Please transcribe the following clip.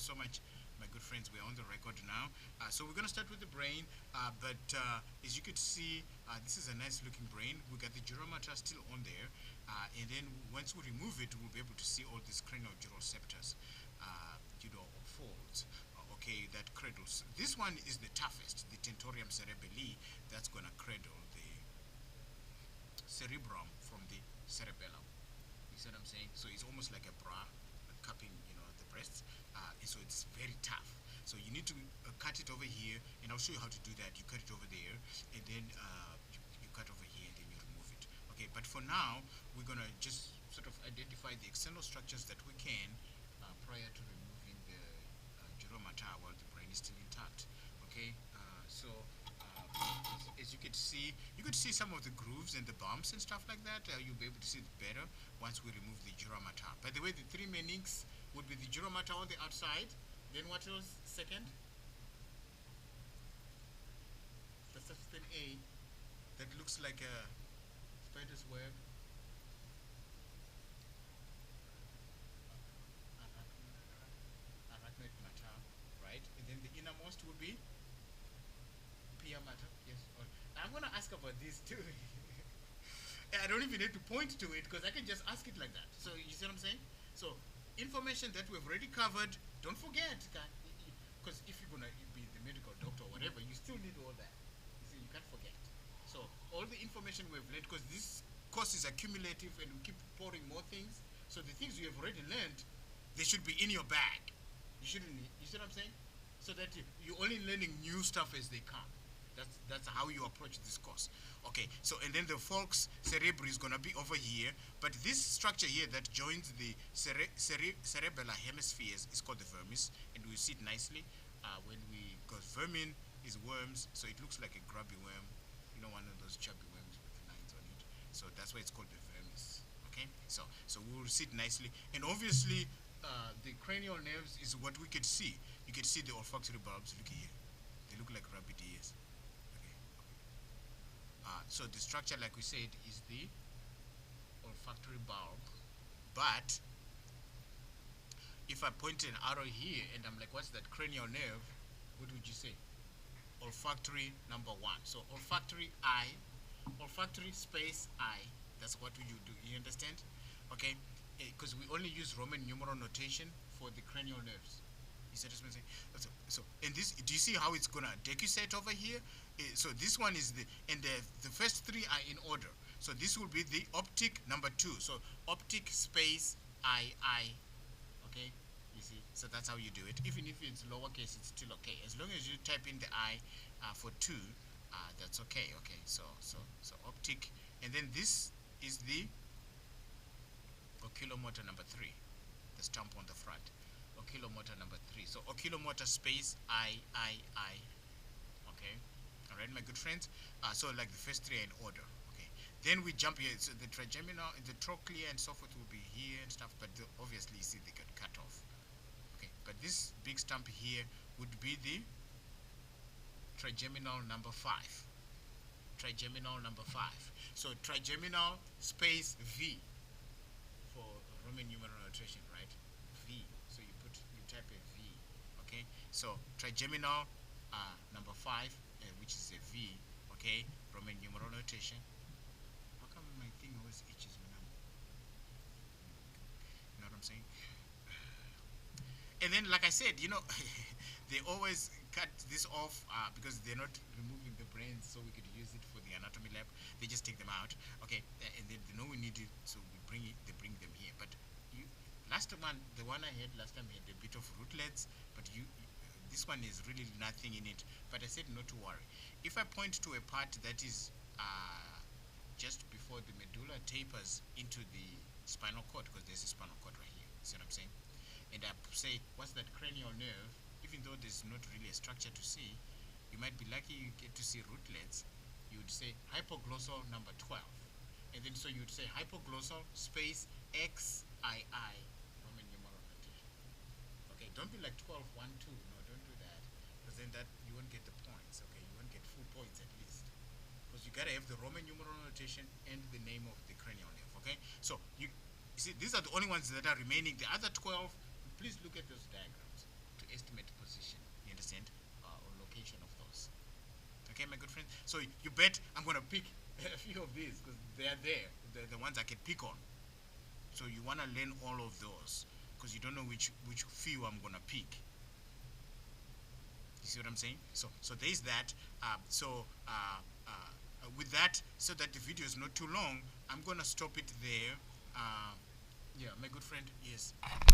so much, my good friends. We're on the record now. So we're going to start with the brain, but as you could see, this is a nice looking brain. We got the dura mater still on there, and then once we remove it, we'll be able to see all these cranial septors, folds. Okay, that cradles. This one is the toughest, the tentorium cerebelli. That's going to cradle the cerebrum from the cerebellum. You see what I'm saying? So it's almost like a bra cupping, the breasts. And so it's very tough. So you need to cut it over here, and I'll show you how to do that. You cut it over there, and then you cut over here, and then you remove it. Okay, but for now, we're gonna just sort of identify the external structures that we can prior to removing the dura mater while the brain is still intact. Okay, as you could see some of the grooves and the bumps and stuff like that. You'll be able to see it better once we remove the dura mater. By the way, the three main inks would be the dura mater on the outside. Then what else? Second, the substance A that looks like a spider's web. Arachnoid matter, right? And then the innermost would be pia matter. Yes. I'm gonna ask about this too. I don't even need to point to it because I can just ask it like that. So you see what I'm saying? So information that we've already covered, don't forget, because if you're gonna be the medical doctor or whatever, you still need all that. You see, you can't forget. So all the information we've learned, because this course is accumulative and we keep pouring more things. So the things you have already learned, they should be in your bag. You shouldn't. You see what I'm saying? So that you're only learning new stuff as they come. That's how you approach this course. Okay, so and then the falx cerebri is going to be over here, but this structure here that joins the cerebellar hemispheres is called the vermis, and we see it nicely because vermin is worms, so it looks like a grubby worm, one of those chubby worms with lines on it. So that's why it's called the vermis. Okay, so we will see it nicely, and obviously the cranial nerves is what we could see. You can see the olfactory bulbs. Look here, they look like rabbit ears. So the structure, like we said, is the olfactory bulb. But if I point an arrow here and I'm like, what's that cranial nerve? What would you say? Olfactory number 1. So olfactory eye, olfactory space eye. That's what you do. You understand? Okay? Because we only use Roman numeral notation for the cranial nerves. Is that what I'm saying? So and this, do you see how it's gonna decussate over here? So this one is the first three are in order. So this will be the optic number 2. So optic space I. Okay, you see. So that's how you do it. Even if it's lowercase, it's still okay. As long as you type in the I for 2, that's okay. Okay. So optic, and then this is the oculomotor number 3. The stamp on the front. Oculomotor number 3. So oculomotor space I. Okay. All right, my good friends. So like the first 3 are in order. Okay. Then we jump here. So the trigeminal, the trochlea, and so forth will be here and stuff. But obviously, you see, they get cut off. Okay. But this big stump here would be the trigeminal number 5. Trigeminal number 5. So trigeminal space V for Roman numeral notation, right? V. So you type a V. Okay. So trigeminal number 5, which is a V. Okay. Roman numeral notation. How come my thing always itches when I'm? You know what I'm saying? And then, like I said, they always cut this off because they're not removing the brains, so we could use it for the anatomy lab. They just take them out, okay, and they know we need it, so they bring them here. But the one I had last time had a bit of rootlets, but this one is really nothing in it. But I said not to worry. If I point to a part that is just before the medulla tapers into the spinal cord, because there's a spinal cord right here. See what I'm saying? And I say, what's that cranial nerve? Even though there's not really a structure to see, you might be lucky you get to see rootlets. You would say hypoglossal number 12. And then so you would say hypoglossal space XII, Roman numeral notation. Okay, don't be like 12, 1, 2. No, don't do that. Because then you won't get the points, okay? You won't get full points at least. Because you gotta have the Roman numeral notation and the name of the cranial nerve, okay? So you see, these are the only ones that are remaining. The other 12, please look at those diagrams. ultimate position, you understand, or location of those. Okay, my good friend. So you bet I'm gonna pick a few of these because they're there. They're the ones I can pick on. So you wanna learn all of those because you don't know which few I'm gonna pick. You see what I'm saying? So there's that. With that, so that the video is not too long, I'm gonna stop it there. Yeah, my good friend. Yes.